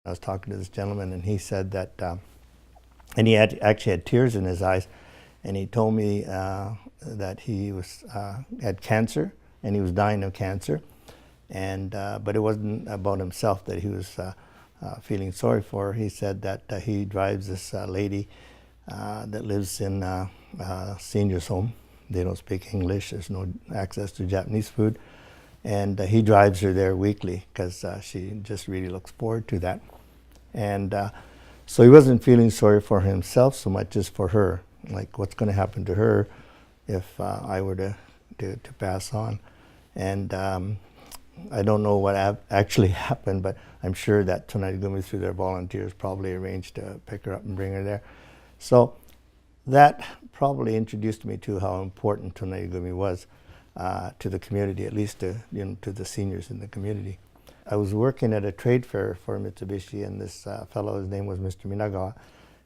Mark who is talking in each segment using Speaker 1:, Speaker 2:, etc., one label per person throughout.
Speaker 1: I was talking to this gentleman, and he said that, and he actually had tears in his eyes, and he told me that he had cancer, and he was dying of cancer, and but it wasn't about himself that he was feeling sorry for. He said that he drives this lady that lives in a seniors home. They don't speak English. There's no access to Japanese food. And he drives her there weekly because she just really looks forward to that. And so he wasn't feeling sorry for himself so much as for her, like what's going to happen to her if I were to pass on. And I don't know what actually happened, but I'm sure that Tonari Gumi, through their volunteers, probably arranged to pick her up and bring her there. So that probably introduced me to how important Tonari Gumi was to the community, at least to the seniors in the community. I was working at a trade fair for Mitsubishi, and this fellow, his name was Mr. Minagawa,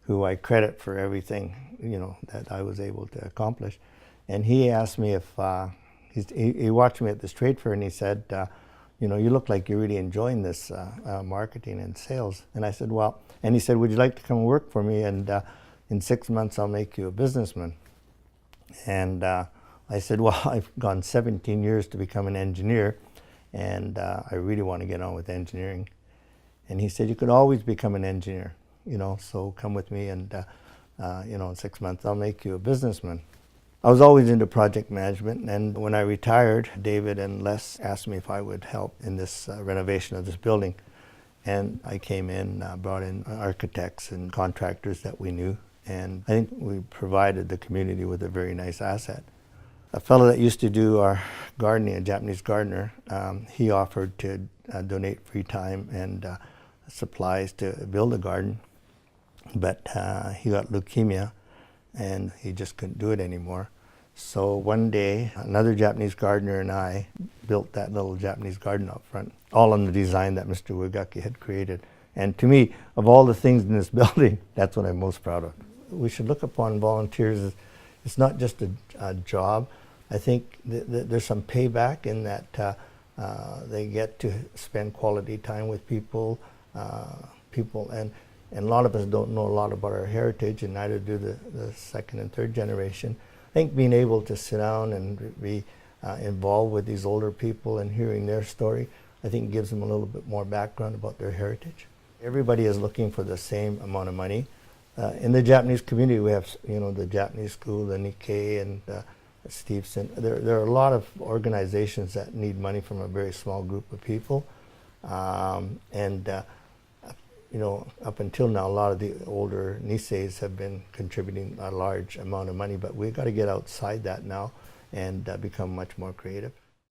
Speaker 1: who I credit for everything that I was able to accomplish. And he asked me if he watched me at this trade fair, and he said, you look like you're really enjoying this marketing and sales. And I said, well, and he said, would you like to come work for me? And in 6 months, I'll make you a businessman. And I said, well, I've gone 17 years to become an engineer, and I really want to get on with engineering. And he said, you could always become an engineer, so come with me, and in 6 months, I'll make you a businessman. I was always into project management, and when I retired, David and Les asked me if I would help in this renovation of this building. And I came in, brought in architects and contractors that we knew, and I think we provided the community with a very nice asset. A fellow that used to do our gardening, a Japanese gardener, he offered to donate free time and supplies to build a garden, but he got leukemia and he just couldn't do it anymore. So one day, another Japanese gardener and I built that little Japanese garden out front, all on the design that Mr. Uegaki had created. And to me, of all the things in this building, that's what I'm most proud of. We should look upon volunteers as, it's not just a job. I think there's some payback in that they get to spend quality time with people, and a lot of us don't know a lot about our heritage, and neither do the second and third generation. I think being able to sit down and be involved with these older people and hearing their story, I think gives them a little bit more background about their heritage. Everybody is looking for the same amount of money. In the Japanese community, we have the Japanese school, the Nikkei, and Stevenson. There are a lot of organizations that need money from a very small group of people, up until now, a lot of the older Niseis have been contributing a large amount of money, but we've got to get outside that now and become much more creative.